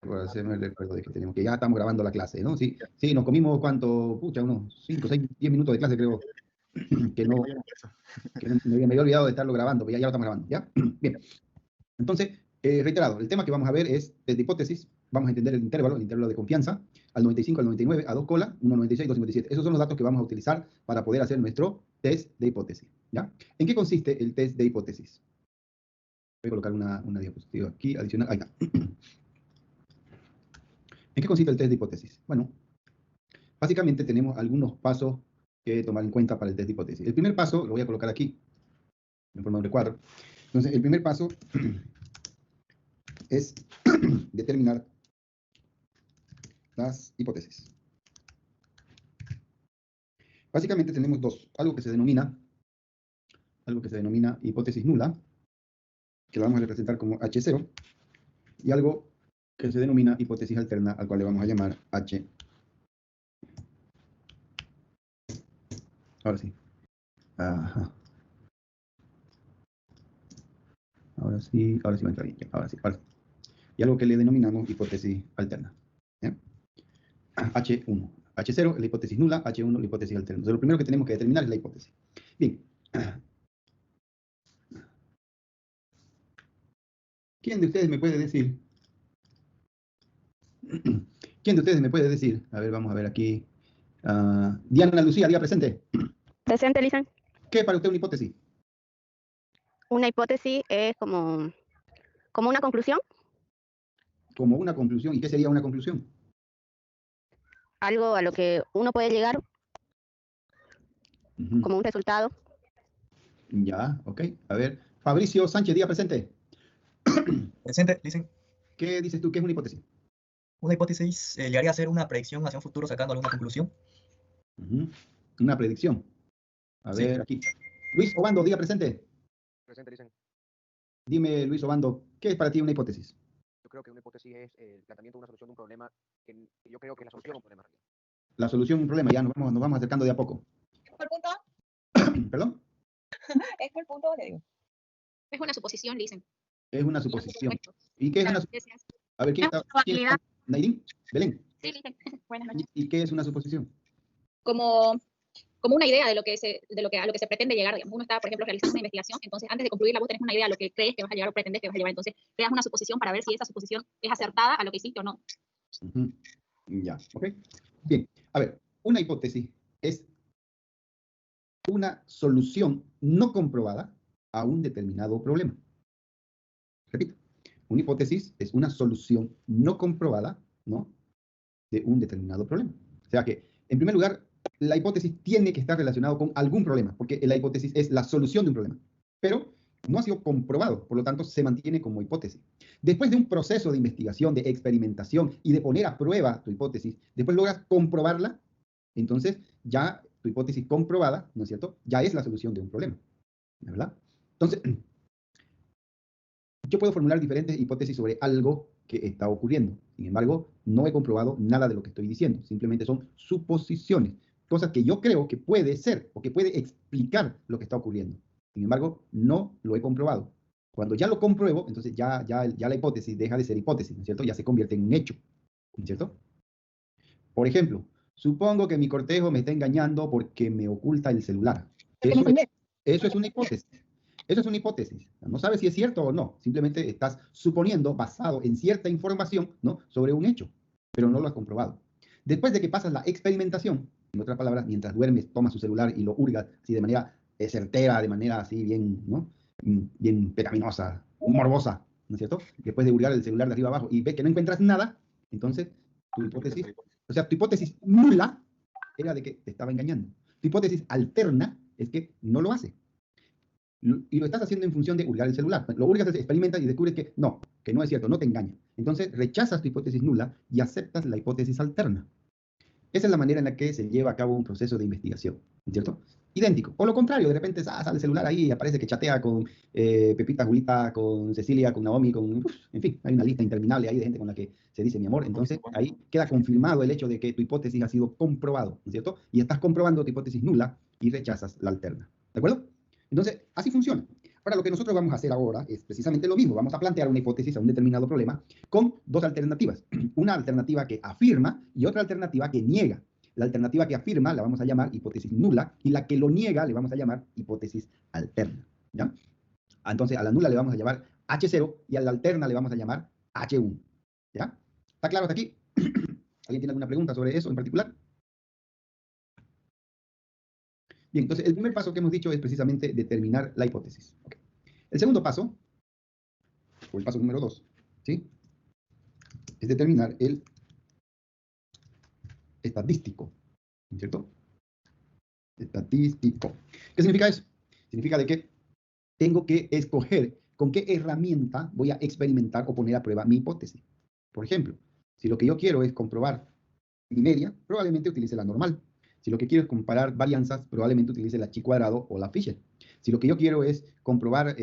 Para hacerme el recuerdo de que tenemos que ya estamos grabando la clase, ¿no? Sí, sí, nos comimos cuánto, pucha, unos 5, 6, 10 minutos de clase, creo, que no, me había olvidado de estarlo grabando, pero ya lo estamos grabando, ¿ya? Bien, entonces, reiterado, el tema que vamos a ver es test de hipótesis, vamos a entender el intervalo de confianza, al 95, al 99, a 2 colas, 1,96, 2,57. Esos son los datos que vamos a utilizar para poder hacer nuestro test de hipótesis, ¿ya? ¿En qué consiste el test de hipótesis? Voy a colocar una diapositiva aquí, adicional, ahí está. ¿En qué consiste el test de hipótesis? Bueno, básicamente tenemos algunos pasos que tomar en cuenta para el test de hipótesis. El primer paso lo voy a colocar aquí, en forma de un recuadro. Entonces, el primer paso es determinar las hipótesis. Básicamente tenemos dos, algo que se denomina hipótesis nula, que la vamos a representar como H0, y algo que se denomina hipótesis alterna, al cual le vamos a llamar H. Ahora sí. Ajá. Ahora sí va a entrar bien. Ahora sí. Y algo que le denominamos hipótesis alterna. ¿Ya? H1. H0 es la hipótesis nula, H1 la hipótesis alterna. Entonces, lo primero que tenemos que determinar es la hipótesis. Bien. ¿Quién de ustedes me puede decir? ¿Quién de ustedes me puede decir? A ver, vamos a ver aquí. Diana Lucía, diga presente. Presente, Lizan. ¿Qué es para usted una hipótesis? Una hipótesis es como una conclusión. Como una conclusión. ¿Y qué sería una conclusión? Algo a lo que uno puede llegar como un resultado. Ya, ok. A ver, Fabricio Sánchez, diga presente. Presente, dicen. ¿Qué dices tú? ¿Qué es una hipótesis? Una hipótesis llegaría a ser una predicción hacia un futuro sacando alguna conclusión. Una predicción. A ver, aquí. Luis Obando, diga presente. Presente, dicen. Dime, Luis Obando, ¿qué es para ti una hipótesis? Yo creo que una hipótesis es el planteamiento de una solución de un problema que yo creo que es la solución a un problema real. La solución a un problema, ya nos vamos acercando de a poco. ¿Cuál punto? ¿Perdón? ¿Es cuál punto? Le digo. Es una suposición, dicen. Es una suposición. ¿Y qué es una suposición? A ver, ¿quién está? ¿Nairín? ¿Belén? Sí, dicen. Buenas noches. ¿Y qué es una suposición? Como una idea de lo que a lo que se pretende llegar, digamos. Uno está, por ejemplo, realizando una investigación, entonces antes de concluirla vos tenés una idea de lo que crees que vas a llegar o pretendes que vas a llevar, entonces creas una suposición para ver si esa suposición es acertada a lo que hiciste o no. Ya, ok. Bien, a ver, una hipótesis es una solución no comprobada a un determinado problema. Repito, una hipótesis es una solución no comprobada, ¿no?, de un determinado problema. O sea que, en primer lugar, la hipótesis tiene que estar relacionada con algún problema, porque la hipótesis es la solución de un problema, pero no ha sido comprobado, por lo tanto se mantiene como hipótesis. Después de un proceso de investigación, de experimentación y de poner a prueba tu hipótesis, después logras comprobarla, entonces ya tu hipótesis comprobada, ¿no es cierto?, ya es la solución de un problema, ¿verdad? Entonces, yo puedo formular diferentes hipótesis sobre algo que está ocurriendo. Sin embargo, no he comprobado nada de lo que estoy diciendo. Simplemente son suposiciones, cosas que yo creo que puede ser o que puede explicar lo que está ocurriendo. Sin embargo, no lo he comprobado. Cuando ya lo compruebo, entonces ya la hipótesis deja de ser hipótesis, ¿no es cierto? Ya se convierte en un hecho, ¿no es cierto? Por ejemplo, supongo que mi cortejo me está engañando porque me oculta el celular. Eso es una hipótesis. Eso es una hipótesis. No sabes si es cierto o no. Simplemente estás suponiendo basado en cierta información, ¿no?, sobre un hecho, pero no lo has comprobado. Después de que pasas la experimentación, en otras palabras, mientras duermes, tomas su celular y lo hurgas así de manera certera, de manera así bien, ¿no?, bien pecaminosa, morbosa, ¿no es cierto? Después de hurgar el celular de arriba abajo y ves que no encuentras nada, entonces tu hipótesis nula era de que te estaba engañando. Tu hipótesis alterna es que no lo hace. Y lo estás haciendo en función de hurgar el celular. Lo hurgas, experimentas y descubres que no es cierto, no te engaña. Entonces rechazas tu hipótesis nula y aceptas la hipótesis alterna. Esa es la manera en la que se lleva a cabo un proceso de investigación, ¿cierto? Idéntico. O lo contrario, de repente sale el celular ahí y aparece que chatea con Pepita, Julita, con Cecilia, con Naomi, en fin, hay una lista interminable ahí de gente con la que se dice mi amor. Entonces ahí queda confirmado el hecho de que tu hipótesis ha sido comprobado, ¿no es cierto? Y estás comprobando tu hipótesis nula y rechazas la alterna. ¿De acuerdo? Entonces, así funciona. Ahora, lo que nosotros vamos a hacer ahora es precisamente lo mismo. Vamos a plantear una hipótesis a un determinado problema con dos alternativas. Una alternativa que afirma y otra alternativa que niega. La alternativa que afirma la vamos a llamar hipótesis nula y la que lo niega le vamos a llamar hipótesis alterna. ¿Ya? Entonces, a la nula le vamos a llamar H0 y a la alterna le vamos a llamar H1. ¿Ya? ¿Está claro hasta aquí? ¿Alguien tiene alguna pregunta sobre eso en particular? Bien, entonces el primer paso que hemos dicho es precisamente determinar la hipótesis. Okay. El segundo paso, o el paso número 2, ¿sí? Es determinar el estadístico, ¿cierto? Estadístico. ¿Qué significa eso? Significa de que tengo que escoger con qué herramienta voy a experimentar o poner a prueba mi hipótesis. Por ejemplo, si lo que yo quiero es comprobar mi media, probablemente utilice la normal. Si lo que quiero es comparar varianzas, probablemente utilice la chi cuadrado o la Fisher. Si lo que yo quiero es comprobar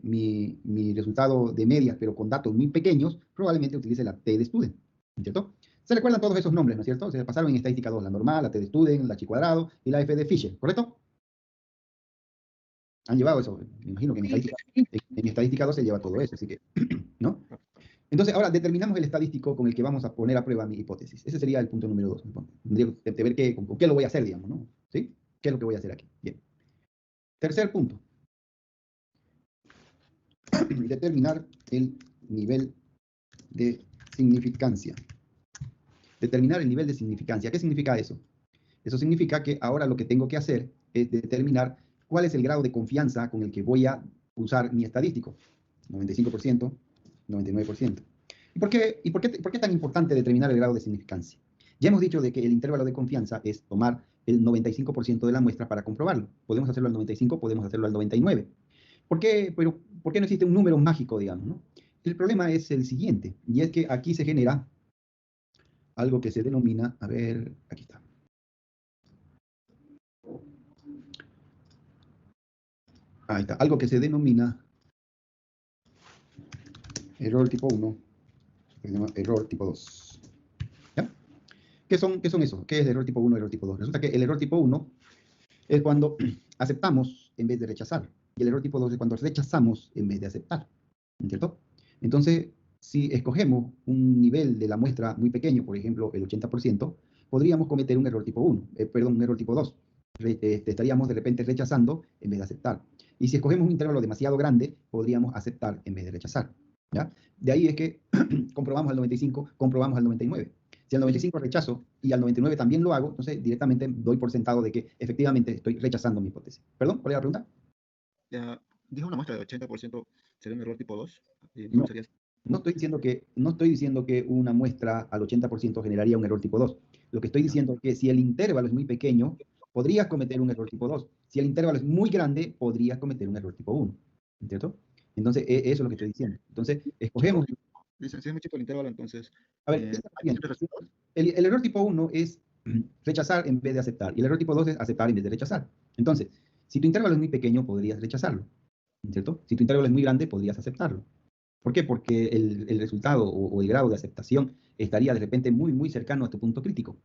mi resultado de medias, pero con datos muy pequeños, probablemente utilice la T de Student, ¿cierto? Se recuerdan todos esos nombres, ¿no es cierto? Se pasaron en estadística 2, la normal, la T de Student, la chi cuadrado y la F de Fisher, ¿correcto? Han llevado eso. Me imagino que en estadística 2 se lleva todo eso, así que, ¿no? Entonces, ahora determinamos el estadístico con el que vamos a poner a prueba mi hipótesis. Ese sería el punto número 2. Tendría que ver con qué lo voy a hacer, digamos, ¿no? ¿Sí? ¿Qué es lo que voy a hacer aquí? Bien. Tercer punto. Determinar el nivel de significancia. Determinar el nivel de significancia. ¿Qué significa eso? Eso significa que ahora lo que tengo que hacer es determinar cuál es el grado de confianza con el que voy a usar mi estadístico. 95%. 99%. ¿Y por qué tan importante determinar el grado de significancia? Ya hemos dicho de que el intervalo de confianza es tomar el 95% de la muestra para comprobarlo. Podemos hacerlo al 95, podemos hacerlo al 99. ¿Por qué no existe un número mágico, digamos, ¿no? El problema es el siguiente, y es que aquí se genera algo que se denomina, a ver, aquí está. Ahí está, algo que se denomina error tipo 1, que se llama error tipo 2. ¿Ya? ¿Qué son esos? ¿Qué es error tipo 1 y error tipo 2? Resulta que el error tipo 1 es cuando aceptamos en vez de rechazar. Y el error tipo 2 es cuando rechazamos en vez de aceptar. ¿Cierto? Entonces, si escogemos un nivel de la muestra muy pequeño, por ejemplo, el 80%, podríamos cometer un error tipo 1, un error tipo 2. Estaríamos de repente rechazando en vez de aceptar. Y si escogemos un intervalo demasiado grande, podríamos aceptar en vez de rechazar. ¿Ya? De ahí es que comprobamos al 95, comprobamos al 99. Si al 95 rechazo y al 99 también lo hago, entonces directamente doy por sentado de que efectivamente estoy rechazando mi hipótesis. ¿Perdón? ¿Cuál es la pregunta? Dijo una muestra de 80% sería un error tipo 2. No, no estoy diciendo que una muestra al 80% generaría un error tipo 2. Lo que estoy diciendo es que si el intervalo es muy pequeño, podrías cometer un error tipo 2. Si el intervalo es muy grande, podrías cometer un error tipo 1. ¿Cierto? Entonces, eso es lo que estoy diciendo. Entonces, escogemos... Dicen, si es muy chico el intervalo, entonces... A ver, bien. El error tipo 1 es rechazar en vez de aceptar. Y el error tipo 2 es aceptar en vez de rechazar. Entonces, si tu intervalo es muy pequeño, podrías rechazarlo. ¿Cierto? Si tu intervalo es muy grande, podrías aceptarlo. ¿Por qué? Porque el resultado o el grado de aceptación estaría de repente muy, muy cercano a tu punto crítico.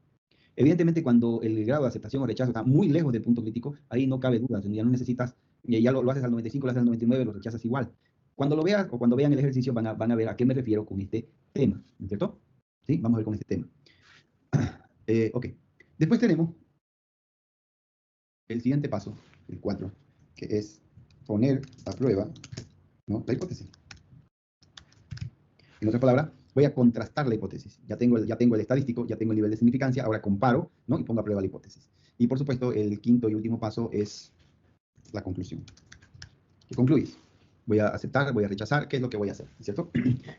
Evidentemente, cuando el grado de aceptación o rechazo está muy lejos del punto crítico, ahí no cabe duda. Ya no necesitas, ya lo haces al 95, lo haces al 99, lo rechazas igual. Cuando lo veas o cuando vean el ejercicio van a ver a qué me refiero con este tema, ¿cierto? ¿Sí? Vamos a ver con este tema. Ok. Después tenemos el siguiente paso, el 4, que es poner a prueba, ¿no?, la hipótesis. En otras palabras, voy a contrastar la hipótesis. Ya tengo el estadístico, ya tengo el nivel de significancia, ahora comparo, ¿no?, y pongo a prueba la hipótesis. Y por supuesto, el quinto y último paso es la conclusión. ¿Qué concluyes? Voy a aceptar, voy a rechazar, ¿qué es lo que voy a hacer? ¿Cierto?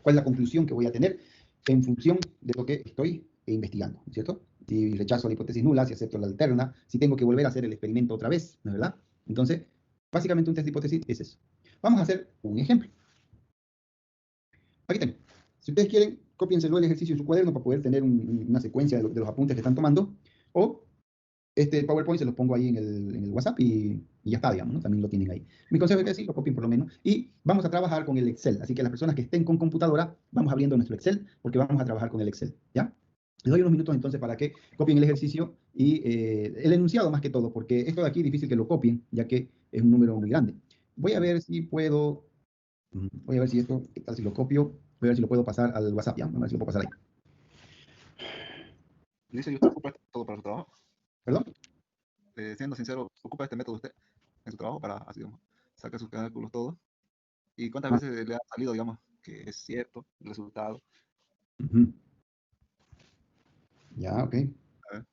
¿Cuál es la conclusión que voy a tener en función de lo que estoy investigando? ¿Cierto? Si rechazo la hipótesis nula, si acepto la alterna, si tengo que volver a hacer el experimento otra vez, ¿no es verdad? Entonces, básicamente un test de hipótesis es eso. Vamos a hacer un ejemplo. Aquí tengo. Si ustedes quieren, cópienselo el ejercicio en su cuaderno para poder tener una secuencia de los apuntes que están tomando, o este PowerPoint se los pongo ahí en el WhatsApp y ya está, digamos, ¿no? También lo tienen ahí. Mi consejo es que sí, lo copien por lo menos. Y vamos a trabajar con el Excel. Así que las personas que estén con computadora, vamos abriendo nuestro Excel, porque vamos a trabajar con el Excel, ¿ya? Les doy unos minutos entonces para que copien el ejercicio y el enunciado más que todo, porque esto de aquí es difícil que lo copien, ya que es un número muy grande. Voy a ver si puedo, voy a ver si esto, qué tal si lo copio, voy a ver si lo puedo pasar al WhatsApp, ya, a ver si lo puedo pasar ahí. Dice, ¿y usted ocupa este método para su trabajo? ¿Perdón? Siendo sincero, ¿ocupa este método usted en su trabajo para, así, digamos, sacar sus cálculos, todo? ¿Y cuántas veces le ha salido, digamos, que es cierto el resultado? Ujú. Ya, ok. A ver.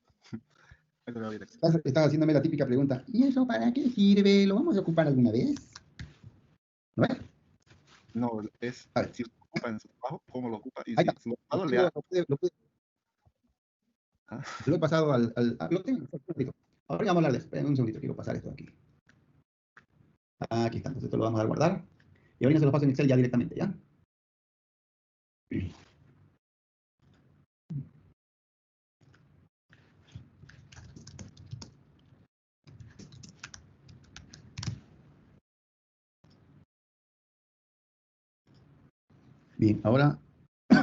Ahí lo veo directo. Estás haciéndome la típica pregunta, ¿y eso para qué sirve? ¿Lo vamos a ocupar alguna vez? ¿No es? No, es A ver. si usted ocupa en su trabajo, ¿cómo lo ocupa? Y Ahí si está. su Lo resultado le ha... lo he pasado lo tengo. Ahora vamos a hablar de eso. Esperen un segundito, quiero pasar esto de aquí. Aquí está, entonces esto lo vamos a guardar. Y ahorita se lo paso en Excel ya directamente, ¿ya? Bien, ahora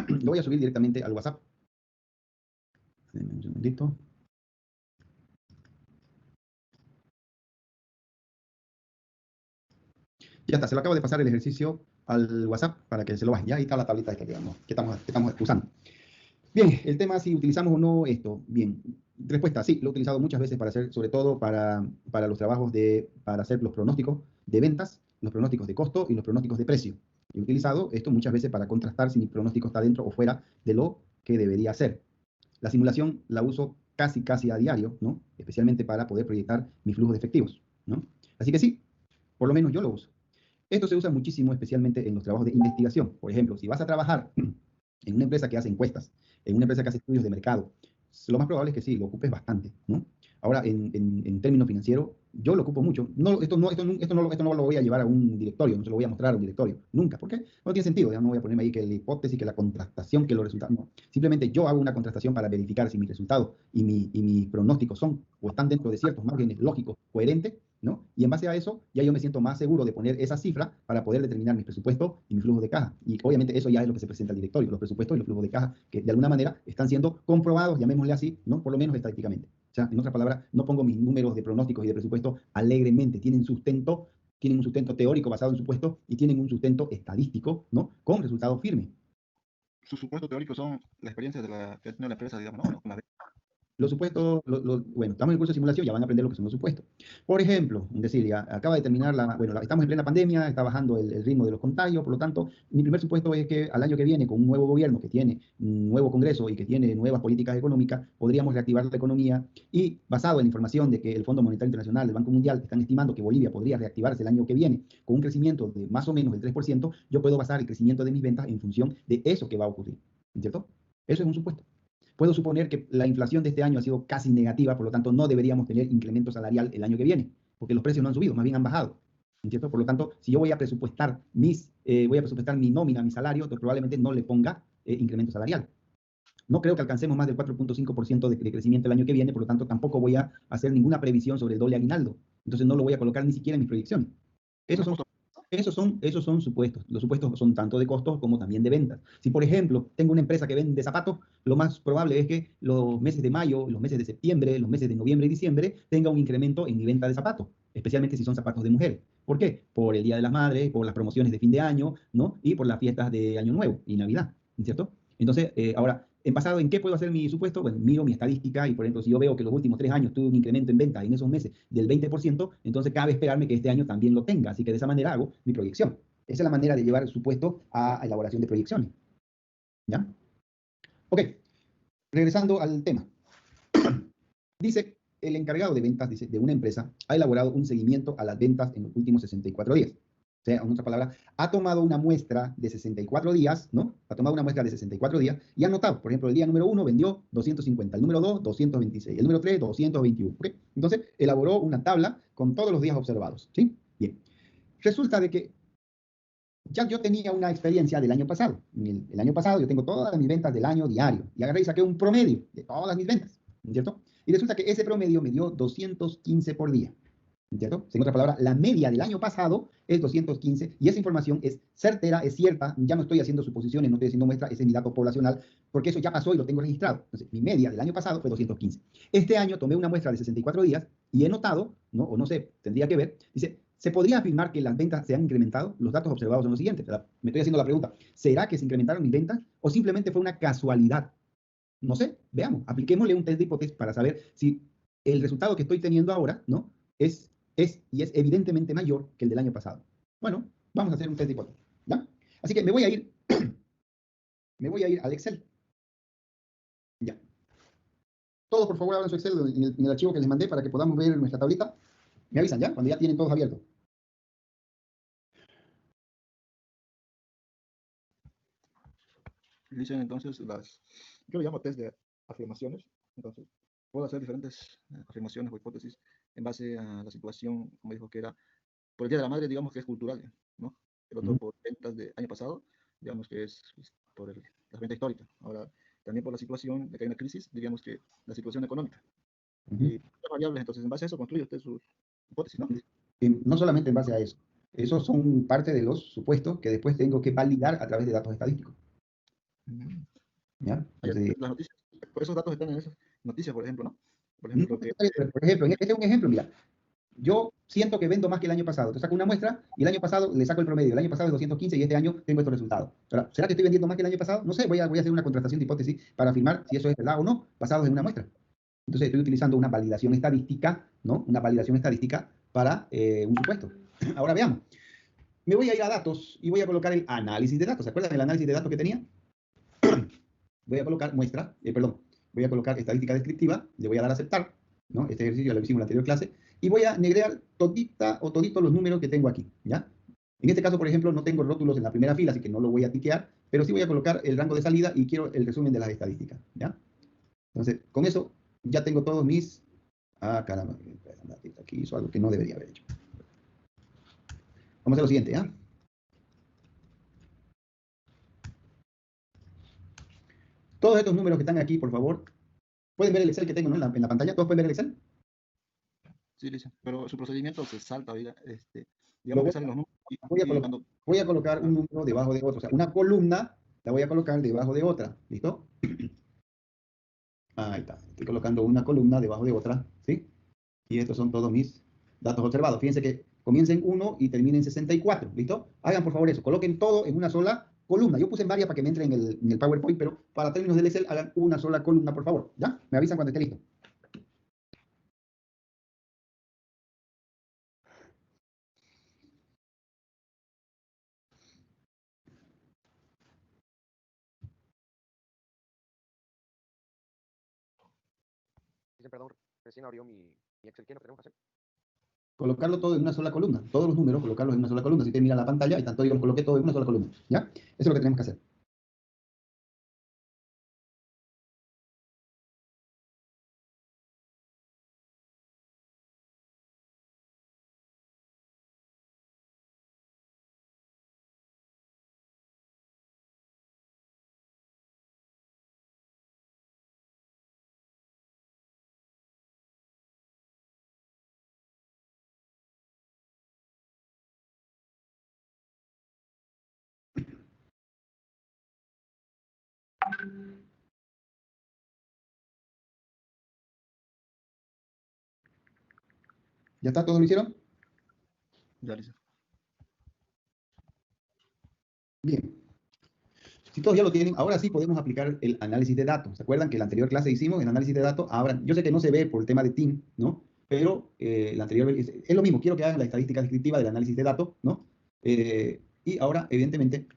lo voy a subir directamente al WhatsApp. Denme un segundito. Ya está, se lo acabo de pasar el ejercicio al WhatsApp para que se lo bajen. Ya ahí está la tablita esta que estamos usando. Bien, el tema si utilizamos o no esto. Bien, respuesta, sí, lo he utilizado muchas veces para hacer, sobre todo para los trabajos para hacer los pronósticos de ventas, los pronósticos de costo y los pronósticos de precio. He utilizado esto muchas veces para contrastar si mi pronóstico está dentro o fuera de lo que debería ser. La simulación la uso casi a diario, ¿no? Especialmente para poder proyectar mi flujo de efectivos, ¿no? Así que sí, por lo menos yo lo uso. Esto se usa muchísimo, especialmente en los trabajos de investigación. Por ejemplo, si vas a trabajar en una empresa que hace encuestas, en una empresa que hace estudios de mercado, lo más probable es que sí, lo ocupes bastante, ¿no? Ahora, en términos financieros, yo lo ocupo mucho. No, esto no lo voy a llevar a un directorio, no se lo voy a mostrar a un directorio, nunca. ¿Por qué? No tiene sentido, ya no voy a ponerme ahí que la hipótesis, que la contrastación, que los resultados, no. Simplemente yo hago una contrastación para verificar si mis resultados y mis pronósticos son o están dentro de ciertos márgenes lógicos, coherentes, ¿no? Y en base a eso, ya yo me siento más seguro de poner esa cifra para poder determinar mis presupuestos y mi flujo de caja. Y obviamente eso ya es lo que se presenta al directorio, los presupuestos y los flujos de caja, que de alguna manera están siendo comprobados, llamémosle así, ¿no? Por lo menos estadísticamente. O sea, en otras palabras, no pongo mis números de pronósticos y de presupuesto alegremente, tienen un sustento teórico basado en supuestos y tienen un sustento estadístico, ¿no? Con resultados firmes. Sus supuestos teóricos son la experiencia que ha tenido la empresa, digamos, ¿no? Con la Los supuestos, bueno, estamos en el curso de simulación, ya van a aprender lo que son los supuestos. Por ejemplo, decir, ya acaba de terminar estamos en plena pandemia, está bajando el ritmo de los contagios, por lo tanto, mi primer supuesto es que al año que viene, con un nuevo gobierno que tiene un nuevo Congreso y que tiene nuevas políticas económicas, podríamos reactivar la economía y basado en la información de que el Fondo Monetario Internacional, el Banco Mundial, están estimando que Bolivia podría reactivarse el año que viene con un crecimiento de más o menos del 3%, yo puedo basar el crecimiento de mis ventas en función de eso que va a ocurrir, ¿cierto? Eso es un supuesto. Puedo suponer que la inflación de este año ha sido casi negativa, por lo tanto no deberíamos tener incremento salarial el año que viene, porque los precios no han subido, más bien han bajado, ¿cierto? Por lo tanto, si yo voy a presupuestar mi nómina, mi salario, pues probablemente no le ponga incremento salarial. No creo que alcancemos más del 4.5% de crecimiento el año que viene, por lo tanto tampoco voy a hacer ninguna previsión sobre el doble aguinaldo. Entonces no lo voy a colocar ni siquiera en mis proyecciones. Esos son supuestos. Los supuestos son tanto de costos como también de ventas. Si, por ejemplo, tengo una empresa que vende zapatos, lo más probable es que los meses de mayo, los meses de septiembre, los meses de noviembre y diciembre tenga un incremento en mi venta de zapatos, especialmente si son zapatos de mujer. ¿Por qué? Por el Día de las Madres, por las promociones de fin de año, ¿no? Y por las fiestas de Año Nuevo y Navidad, ¿cierto? Entonces, ahora, ¿en qué puedo hacer mi supuesto? Bueno, miro mi estadística y, por ejemplo, si yo veo que los últimos 3 años tuve un incremento en venta en esos meses del 20%, entonces cabe esperarme que este año también lo tenga. Así que de esa manera hago mi proyección. Esa es la manera de llevar el supuesto a elaboración de proyecciones. ¿Ya? Ok, regresando al tema. Dice, el encargado de ventas de una empresa ha elaborado un seguimiento a las ventas en los últimos 64 días. O sea, en otras palabras, ha tomado una muestra de 64 días, ¿no? Ha tomado una muestra de 64 días y ha notado, por ejemplo, el día número 1 vendió 250, el número 2, 226, el número 3, 221. ¿Okay? Entonces, elaboró una tabla con todos los días observados, ¿sí? Bien. Resulta de que ya yo tenía una experiencia del año pasado. El año pasado yo tengo todas mis ventas del año diario y agarré y saqué un promedio de todas mis ventas, ¿cierto? Y resulta que ese promedio me dio 215 por día. ¿Cierto? En otras palabras, la media del año pasado es 215 y esa información es certera, es cierta, ya no estoy haciendo suposiciones, no estoy haciendo muestras, ese es mi dato poblacional, porque eso ya pasó y lo tengo registrado. Entonces, mi media del año pasado fue 215. Este año tomé una muestra de 64 días y he notado, ¿no? O no sé, tendría que ver, dice, ¿Se podría afirmar que las ventas se han incrementado? Los datos observados son los siguientes. Me estoy haciendo la pregunta. ¿Será que se incrementaron mis ventas o simplemente fue una casualidad? No sé, veamos. Apliquémosle un test de hipótesis para saber si el resultado que estoy teniendo ahora, ¿no? es evidentemente mayor que el del año pasado. Bueno, vamos a hacer un test de hipótesis, ¿ya? Así que me voy a ir al Excel. Ya. Todos, por favor, abran su Excel en el archivo que les mandé para que podamos ver nuestra tablita. Me avisan, ¿ya? Cuando ya tienen todos abiertos. Dicen entonces yo lo llamo test de afirmaciones. Entonces, puedo hacer diferentes afirmaciones o hipótesis en base a la situación, como dijo que era por el Día de la Madre, digamos que es cultural, ¿no? El otro por ventas de año pasado, digamos que es por la venta histórica. Ahora, también por la situación de que hay una crisis, digamos que la situación económica. Y las variables, entonces, en base a eso construye usted su hipótesis, ¿no? No solamente en base a eso. Esos son parte de los supuestos que después tengo que validar a través de datos estadísticos. ¿Ya? Entonces, las noticias, esos datos están en esas noticias, por ejemplo, ¿no? Por ejemplo, este es un ejemplo, mira. Yo siento que vendo más que el año pasado. Te saco una muestra y el año pasado le saco el promedio. El año pasado es 215 y este año tengo estos resultados. Ahora, ¿será que estoy vendiendo más que el año pasado? No sé, voy a hacer una contrastación de hipótesis para afirmar si eso es verdad o no, basados en una muestra. Entonces estoy utilizando una validación estadística, ¿no? Una validación estadística para un supuesto. Ahora veamos. Me voy a ir a datos y voy a colocar el análisis de datos. ¿Se acuerdan del análisis de datos que tenía? Voy a colocar muestra, voy a colocar estadística descriptiva, le voy a dar a aceptar, ¿no? Este ejercicio lo hicimos en la anterior clase, y voy a negrear toditos los números que tengo aquí, ¿ya? En este caso, por ejemplo, no tengo rótulos en la primera fila, así que no lo voy a tiquear, pero sí voy a colocar el rango de salida y quiero el resumen de las estadísticas, ¿ya? Entonces, con eso ya tengo todos mis... Ah, caramba, aquí hizo algo que no debería haber hecho. Vamos a hacer lo siguiente, ¿ya? Todos estos números que están aquí, por favor, pueden ver el Excel que tengo, ¿no? en la pantalla. ¿Todos pueden ver el Excel? Sí, dice, pero su procedimiento se salta, digamos que salen los números. Voy a colocar un número debajo de otro. O sea, una columna la voy a colocar debajo de otra. ¿Listo? Ahí está. Estoy colocando una columna debajo de otra. ¿Sí? Y estos son todos mis datos observados. Fíjense que comiencen en 1 y terminen en 64. ¿Listo? Hagan por favor eso. Coloquen todo en una sola columna. Yo puse en varias para que me entre en el PowerPoint, pero para términos del Excel hagan una sola columna, por favor. ¿Ya? Me avisan cuando esté listo. Dicen, perdón, recién abrió mi Excel. ¿Qué es lo que tenemos que hacer? Colocarlo todo en una sola columna. Todos los números, colocarlos en una sola columna. Si usted mira la pantalla, y tanto yo los coloqué todo en una sola columna. ¿Ya? Eso es lo que tenemos que hacer. ¿Ya está? ¿Todos lo hicieron? Ya, listo. Bien. Si todos ya lo tienen, ahora sí podemos aplicar el análisis de datos. ¿Se acuerdan que en la anterior clase hicimos el análisis de datos? Ahora, yo sé que no se ve por el tema de Team, ¿no? Pero la anterior es lo mismo. Quiero que hagan la estadística descriptiva del análisis de datos, ¿no? Y ahora, evidentemente,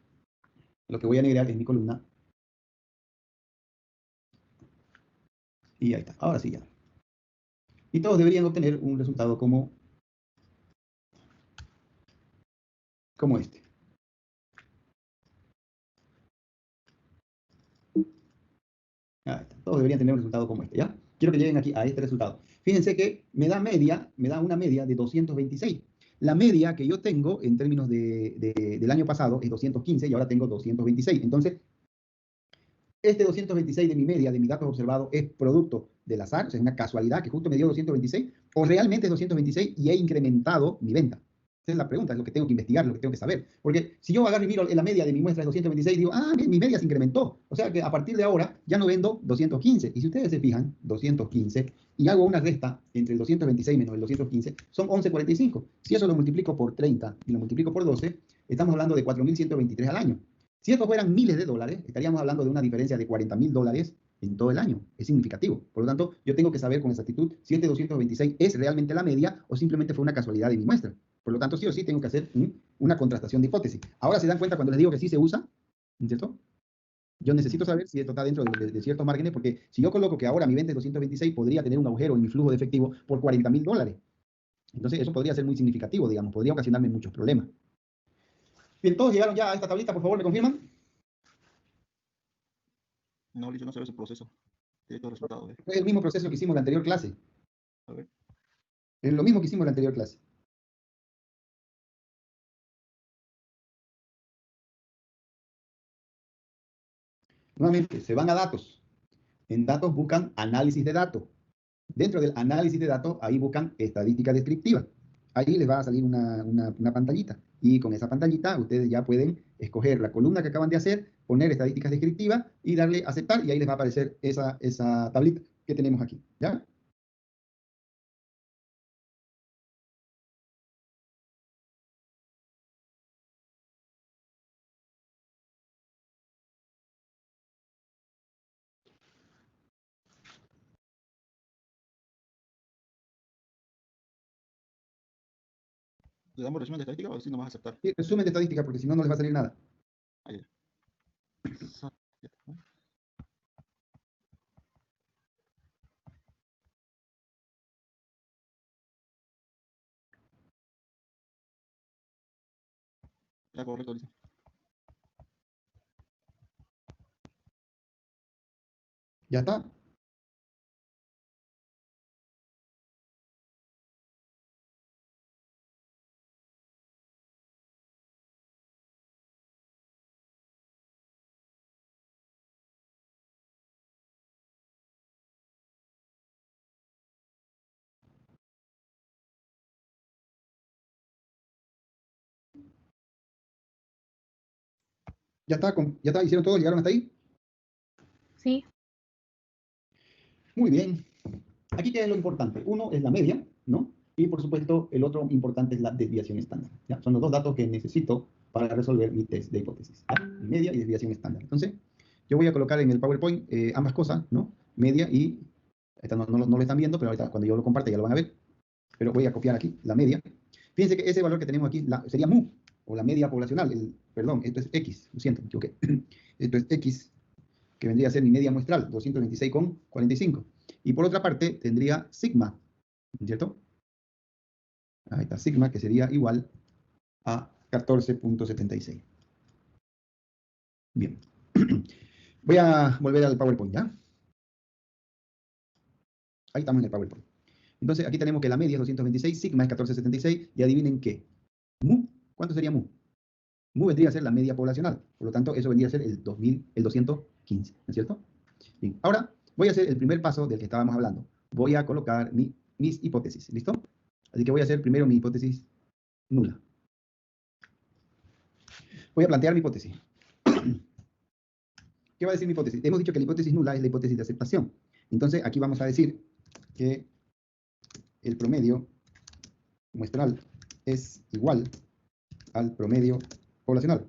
lo que voy a negrear es mi columna. Y ahí está. Ahora sí ya. Y todos deberían obtener un resultado como este. Ahí está. Todos deberían tener un resultado como este, ¿ya? Quiero que lleguen aquí a este resultado. Fíjense que me da una media de 226. La media que yo tengo en términos del año pasado es 215 y ahora tengo 226. Entonces, este 226 de mi media, de mis datos observados, es producto del azar, o sea, es una casualidad que justo me dio 226, o realmente es 226 y he incrementado mi venta. Esa es la pregunta, es lo que tengo que investigar, lo que tengo que saber. Porque si yo agarro y miro la media de mi muestra es 226, digo, mi media se incrementó. O sea que a partir de ahora ya no vendo 215. Y si ustedes se fijan, 215, y hago una resta entre el 226 menos el 215, son 11.45. Si eso lo multiplico por 30 y lo multiplico por 12, estamos hablando de 4.123 al año. Si estos fueran miles de dólares, estaríamos hablando de una diferencia de 40.000 dólares en todo el año. Es significativo. Por lo tanto, yo tengo que saber con exactitud si este 226 es realmente la media o simplemente fue una casualidad de mi muestra. Por lo tanto, sí o sí tengo que hacer una contrastación de hipótesis. Ahora se dan cuenta cuando les digo que sí se usa, ¿cierto? Yo necesito saber si esto está dentro de ciertos márgenes, porque si yo coloco que ahora mi venta es 226, podría tener un agujero en mi flujo de efectivo por 40.000 dólares. Entonces, eso podría ser muy significativo, digamos, podría ocasionarme muchos problemas. Bien, ¿todos llegaron ya a esta tablita? Por favor, ¿me confirman? No, Licho, no se ve su proceso. Directo resultado. Es el mismo proceso que hicimos en la anterior clase. A ver. Es lo mismo que hicimos en la anterior clase. Nuevamente, se van a datos. En datos buscan análisis de datos. Dentro del análisis de datos, ahí buscan estadística descriptiva. Ahí les va a salir una pantallita. Y con esa pantallita, ustedes ya pueden escoger la columna que acaban de hacer, poner estadísticas descriptivas y darle a aceptar, y ahí les va a aparecer esa tablita que tenemos aquí. ¿Ya? ¿Le damos resumen de estadística o si no vas a aceptar? Sí, resumen de estadística, porque si no, no les va a salir nada. Ahí. Ya, correcto, Licho. ¿Ya está? ¿Ya está? ¿Ya está? ¿Hicieron todo? ¿Llegaron hasta ahí? Sí. Muy bien. Aquí queda lo importante. Uno es la media, ¿no? Y por supuesto, el otro importante es la desviación estándar. ¿Ya? Son los dos datos que necesito para resolver mi test de hipótesis. ¿Ya? Media y desviación estándar. Entonces, yo voy a colocar en el PowerPoint ambas cosas, ¿no? Media y... Esta no lo están viendo, pero ahorita cuando yo lo comparte ya lo van a ver. Pero voy a copiar aquí la media. Fíjense que ese valor que tenemos aquí sería mu, o la media poblacional. Perdón, esto es x, lo siento, me equivoqué. Esto es x, que vendría a ser mi media muestral, 226,45. Y por otra parte, tendría sigma, ¿cierto? Ahí está sigma, que sería igual a 14.76. Bien. Voy a volver al PowerPoint, ¿ya? Ahí estamos en el PowerPoint. Entonces, aquí tenemos que la media es 226, sigma es 14.76, y adivinen qué. Mu, ¿cuánto sería mu? Mu vendría a ser la media poblacional, por lo tanto, eso vendría a ser el 215, ¿no es cierto? Bien, ahora voy a hacer el primer paso del que estábamos hablando. Voy a colocar mis hipótesis, ¿listo? Así que voy a hacer primero mi hipótesis nula. Voy a plantear mi hipótesis. ¿Qué va a decir mi hipótesis? Hemos dicho que la hipótesis nula es la hipótesis de aceptación. Entonces, aquí vamos a decir que el promedio muestral es igual al promedio poblacional.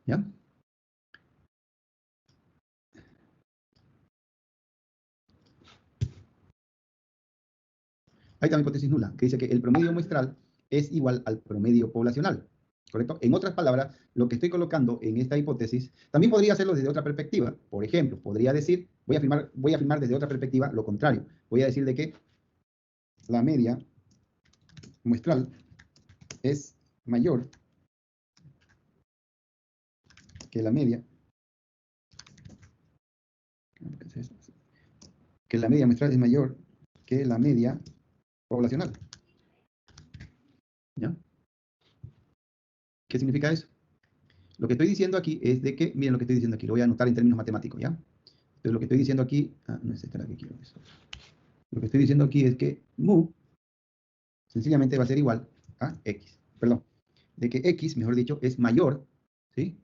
¿Ya? Ahí está mi hipótesis nula, que dice que el promedio muestral es igual al promedio poblacional, ¿correcto? En otras palabras, lo que estoy colocando en esta hipótesis, también podría hacerlo desde otra perspectiva. Por ejemplo, podría decir, voy a afirmar desde otra perspectiva lo contrario. Voy a decir de que la media muestral es mayor que la media, muestral es mayor que la media poblacional. ¿Ya? ¿Qué significa eso? Lo que estoy diciendo aquí es de que, miren lo que estoy diciendo aquí, lo voy a anotar en términos matemáticos, ¿ya? Entonces lo que estoy diciendo aquí, no es esta la que quiero, eso. Lo que estoy diciendo aquí es que mu sencillamente va a ser igual a x. Perdón, de que x, mejor dicho, es mayor, ¿sí?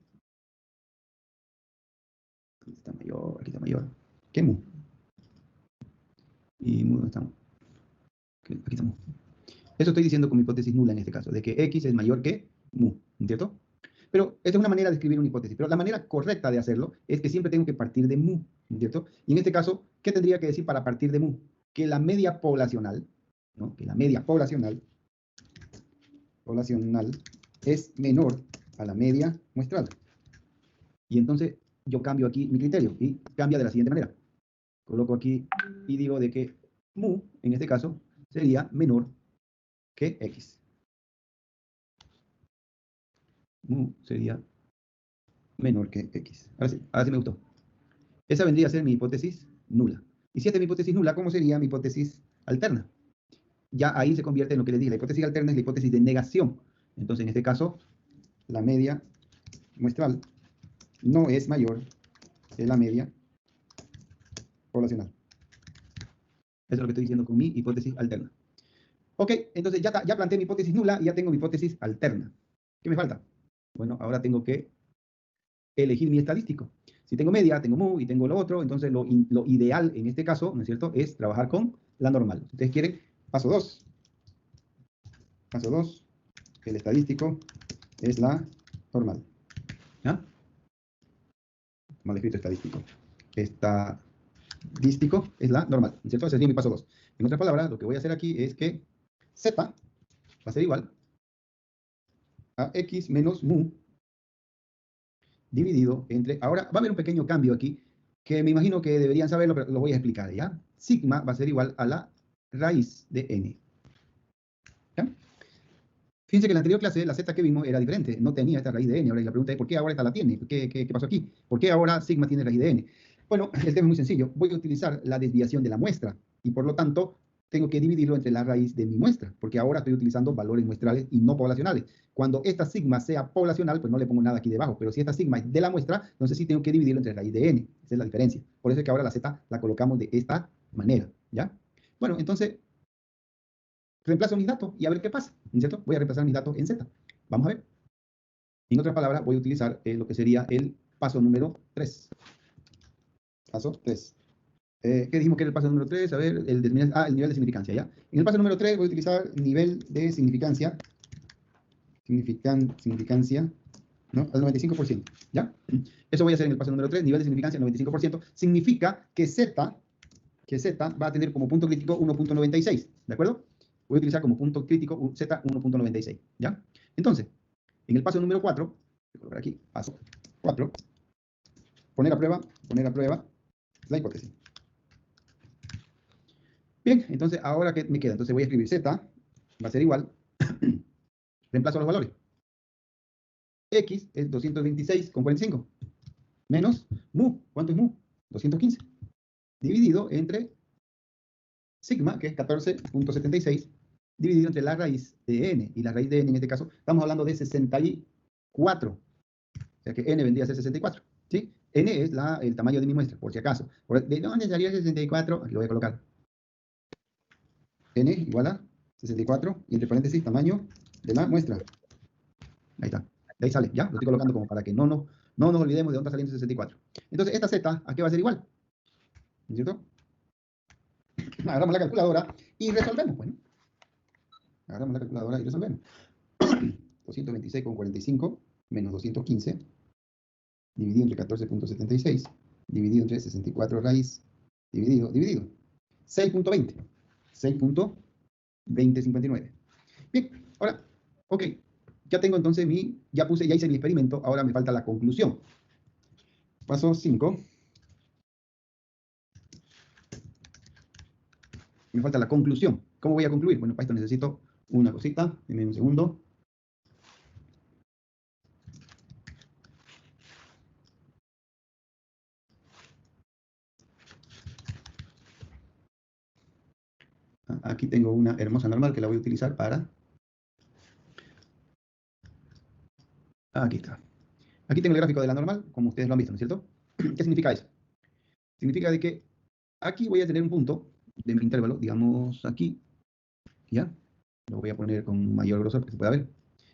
Aquí está mayor que mu. Y mu, ¿dónde estamos? Aquí estamos. Eso estoy diciendo con mi hipótesis nula en este caso, de que x es mayor que mu, ¿cierto? Pero esta es una manera de escribir una hipótesis. Pero la manera correcta de hacerlo es que siempre tengo que partir de mu, ¿cierto? Y en este caso, ¿qué tendría que decir para partir de mu? Que la media poblacional, ¿no? Que la media poblacional es menor a la media muestral. Y entonces yo cambio aquí mi criterio y cambia de la siguiente manera. Coloco aquí y digo de que mu, en este caso, sería menor que x. Mu sería menor que x. Ahora sí me gustó. Esa vendría a ser mi hipótesis nula. Y si esta es mi hipótesis nula, ¿cómo sería mi hipótesis alterna? Ya ahí se convierte en lo que les dije. La hipótesis alterna es la hipótesis de negación. Entonces, en este caso, la media muestral no es mayor que la media poblacional. Eso es lo que estoy diciendo con mi hipótesis alterna. Ok, entonces ya planteé mi hipótesis nula y ya tengo mi hipótesis alterna. ¿Qué me falta? Bueno, ahora tengo que elegir mi estadístico. Si tengo media, tengo mu y tengo lo otro, entonces lo ideal en este caso, ¿no es cierto?, es trabajar con la normal. Si ustedes quieren, paso 2. Paso 2, el estadístico es la normal. ¿Ya? Mal escrito estadístico. Estadístico es la normal, ¿no es cierto? Ese sería mi paso 2. En otras palabras, lo que voy a hacer aquí es que z va a ser igual a x menos mu dividido entre... Ahora va a haber un pequeño cambio aquí, que me imagino que deberían saberlo, pero lo voy a explicar, ¿ya? Sigma va a ser igual a la raíz de n. ¿Ya? Fíjense que en la anterior clase la z que vimos era diferente, no tenía esta raíz de n. Ahora la pregunta es, ¿por qué ahora esta la tiene? ¿Qué pasó aquí? ¿Por qué ahora sigma tiene raíz de n? Bueno, el tema es muy sencillo. Voy a utilizar la desviación de la muestra, y por lo tanto, tengo que dividirlo entre la raíz de mi muestra, porque ahora estoy utilizando valores muestrales y no poblacionales. Cuando esta sigma sea poblacional, pues no le pongo nada aquí debajo, pero si esta sigma es de la muestra, entonces sí tengo que dividirlo entre raíz de n. Esa es la diferencia. Por eso es que ahora la z la colocamos de esta manera, ¿ya? Bueno, entonces, reemplazo mis datos y a ver qué pasa, ¿cierto? Voy a reemplazar mis datos en z. Vamos a ver. En otras palabras, voy a utilizar lo que sería el paso número 3. Paso 3. ¿Qué dijimos que era el paso número 3? A ver, el nivel de significancia, ¿ya? En el paso número 3 voy a utilizar nivel de significancia, ¿no? Al 95%, ¿ya? Eso voy a hacer en el paso número 3, nivel de significancia al 95%. Significa que z va a tener como punto crítico 1.96, ¿de acuerdo? Voy a utilizar como punto crítico z 1.96, ¿ya? Entonces, en el paso número 4, voy a colocar aquí, paso 4, poner a prueba la hipótesis. Bien, entonces, ¿ahora qué me queda? Entonces voy a escribir z, va a ser igual, reemplazo los valores. X es 226,45, menos mu, ¿cuánto es mu? 215, dividido entre sigma, que es 14.76, dividido entre la raíz de n, y la raíz de n en este caso, estamos hablando de 64, o sea que n vendría a ser 64, ¿sí? N es el tamaño de mi muestra, por si acaso. ¿De dónde salió el 64? Aquí lo voy a colocar. N igual a 64, y entre paréntesis, tamaño de la muestra. Ahí está. De ahí sale, ¿ya? Lo estoy colocando como para que no nos olvidemos de dónde está saliendo 64. Entonces, esta z, ¿a qué va a ser igual? ¿No es cierto? Agarramos la calculadora y resolvemos, bueno. Agarramos la calculadora y resolvemos. 226,45 menos 215, dividido entre 14.76, dividido entre 64 raíz, dividido. 6.20. 6.2059. Bien, ahora, ok. Ya tengo entonces ya hice mi experimento, ahora me falta la conclusión. Paso 5. Me falta la conclusión. ¿Cómo voy a concluir? Bueno, para esto necesito una cosita. Deme un segundo. Aquí tengo una hermosa normal que la voy a utilizar para... Aquí está. Aquí tengo el gráfico de la normal, como ustedes lo han visto, ¿no es cierto? ¿Qué significa eso? Significa de que aquí voy a tener un punto de mi intervalo, digamos aquí, ¿ya? Lo voy a poner con mayor grosor para que se pueda ver.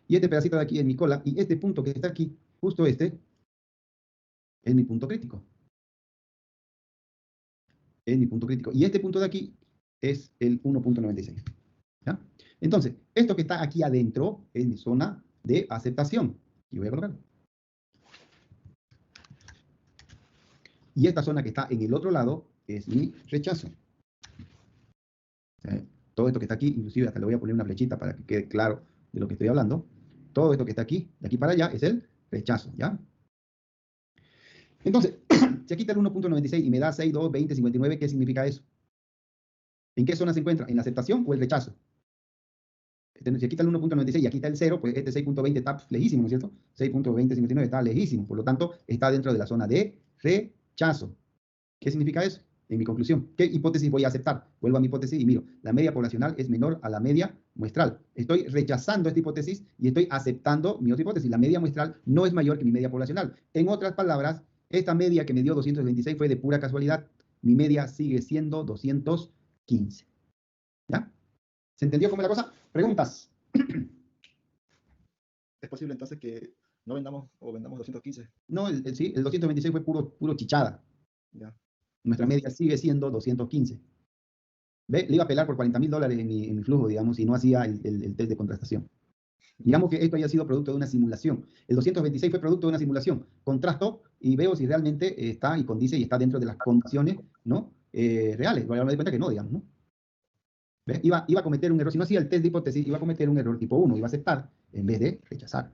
Y este pedacito de aquí es mi cola, y este punto que está aquí, justo este, es mi punto crítico. Es mi punto crítico. Y este punto de aquí es el 1.96. ¿Ya? Entonces, esto que está aquí adentro es mi zona de aceptación. Y voy a colocar. Y esta zona que está en el otro lado es mi rechazo. Todo esto que está aquí, inclusive hasta le voy a poner una flechita para que quede claro de lo que estoy hablando. Todo esto que está aquí, de aquí para allá, es el rechazo, ¿ya? Entonces, si aquí está el 1.96 y me da 6, 2, 20, 59, ¿qué significa eso? ¿En qué zona se encuentra? ¿En la aceptación o el rechazo? Si aquí está el 1.96 y aquí está el 0, pues este 6.20 está lejísimo, ¿no es cierto? 6.2059 está lejísimo, por lo tanto, está dentro de la zona de rechazo. ¿Qué significa eso? En mi conclusión, ¿qué hipótesis voy a aceptar? Vuelvo a mi hipótesis y miro, la media poblacional es menor a la media muestral. Estoy rechazando esta hipótesis y estoy aceptando mi otra hipótesis. La media muestral no es mayor que mi media poblacional. En otras palabras, esta media que me dio 226 fue de pura casualidad. Mi media sigue siendo 215. ¿Ya? ¿Se entendió cómo es la cosa? ¿Preguntas? Es posible entonces que no vendamos o vendamos 215. No, sí, el 226 fue puro chichada. Ya. Nuestra media sigue siendo 215. ¿Ve? Le iba a pelar por $40.000 en mi flujo, digamos, y no hacía el test de contrastación. Digamos que esto haya sido producto de una simulación. El 226 fue producto de una simulación. Contrasto y veo si realmente está y condice y está dentro de las condiciones, ¿no? Reales. Ahora me doy cuenta que no, digamos, ¿no? ¿Ve? Iba a cometer un error. Si no hacía el test de hipótesis, iba a cometer un error tipo 1. Iba a aceptar en vez de rechazar.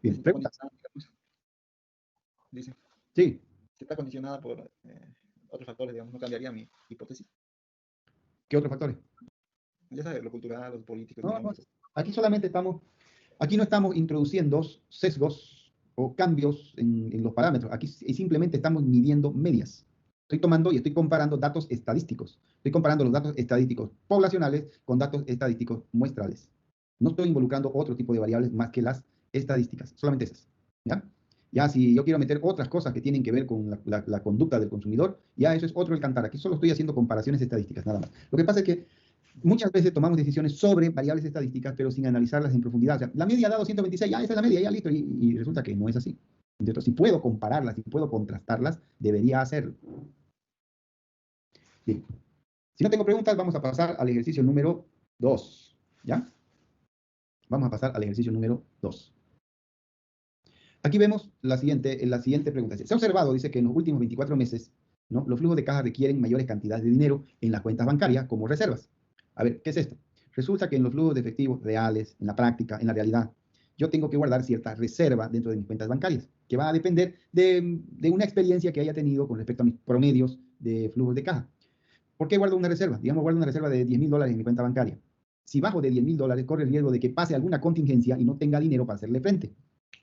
Bien, Si está preguntas. condicionada, digamos, dice, Sí. si está condicionada por otros factores, digamos, no cambiaría mi hipótesis. ¿Qué otros factores? Ya sabes, lo cultural, los políticos, No, digamos. aquí solamente aquí no estamos introduciendo sesgos o cambios en los parámetros. Aquí simplemente estamos midiendo medias. Estoy tomando y estoy comparando datos estadísticos. Estoy comparando los datos estadísticos poblacionales con datos estadísticos muestrales. No estoy involucrando otro tipo de variables más que las estadísticas, solamente esas. ¿Ya? Ya si yo quiero meter otras cosas que tienen que ver con la conducta del consumidor, ya eso es otro el cantar. Aquí solo estoy haciendo comparaciones estadísticas, nada más. Lo que pasa es que muchas veces tomamos decisiones sobre variables estadísticas, pero sin analizarlas en profundidad. O sea, la media da 226, ya esa es la media, ya listo, y resulta que no es así. Entonces, si puedo compararlas, si puedo contrastarlas, debería hacerlo. Bien. Si no tengo preguntas, vamos a pasar al ejercicio número 2. ¿Ya? Vamos a pasar al ejercicio número 2. Aquí vemos la siguiente pregunta. Se ha observado, dice, que en los últimos 24 meses, ¿no?, los flujos de caja requieren mayores cantidades de dinero en las cuentas bancarias como reservas. A ver, ¿qué es esto? Resulta que en los flujos de efectivo reales, en la práctica, en la realidad, yo tengo que guardar cierta reserva dentro de mis cuentas bancarias, que va a depender de una experiencia que haya tenido con respecto a mis promedios de flujos de caja. ¿Por qué guardo una reserva? Digamos, guardo una reserva de $10.000 en mi cuenta bancaria. Si bajo de $10.000, corre el riesgo de que pase alguna contingencia y no tenga dinero para hacerle frente.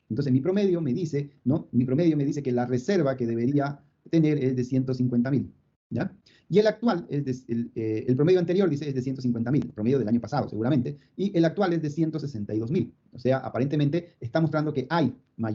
Entonces, mi promedio me dice, ¿no? Mi promedio me dice que la reserva que debería tener es de 150.000, ¿ya? Y el actual, el promedio anterior dice es de 150.000, el promedio del año pasado seguramente, y el actual es de 162.000. O sea, aparentemente está mostrando que hay una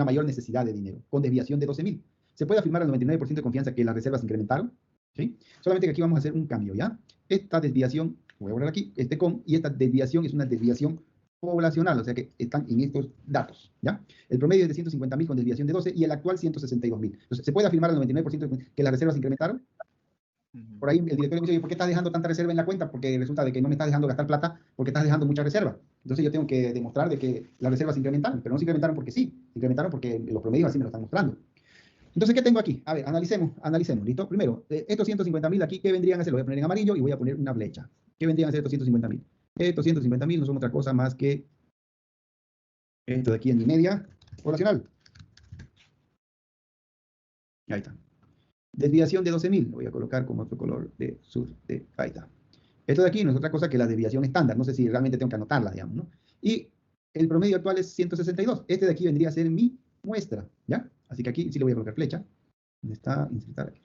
mayor necesidad de dinero, con desviación de 12.000. Se puede afirmar al 99% de confianza que las reservas incrementaron, ¿sí? Solamente que aquí vamos a hacer un cambio, ¿ya? Esta desviación, voy a poner aquí, y esta desviación es una desviación poblacional, o sea que están en estos datos, ¿ya? El promedio es de 150.000 con desviación de 12 y el actual 162.000. Entonces, ¿se puede afirmar al 99% que las reservas incrementaron? Por ahí el director me dice, ¿por qué estás dejando tanta reserva en la cuenta? Porque resulta de que no me estás dejando gastar plata porque estás dejando mucha reserva. Entonces yo tengo que demostrar de que las reservas se incrementaron, pero no se incrementaron porque sí, se incrementaron porque los promedios así me lo están mostrando. Entonces, ¿qué tengo aquí? A ver, analicemos, ¿listo? Primero, estos 150.000 aquí, ¿qué vendrían a ser? Lo voy a poner en amarillo y voy a poner una flecha. ¿Qué vendrían a ser estos 150.000? Estos 150.000 no son otra cosa más que esto de aquí en mi media poblacional. Ahí está. Desviación de 12.000. Lo voy a colocar con otro color de sur. Ahí está. Esto de aquí no es otra cosa que la desviación estándar. No sé si realmente tengo que anotarla, digamos, ¿no? Y el promedio actual es 162. Este de aquí vendría a ser mi muestra, ¿ya? Así que aquí sí le voy a colocar flecha. ¿Dónde está? Insertar aquí.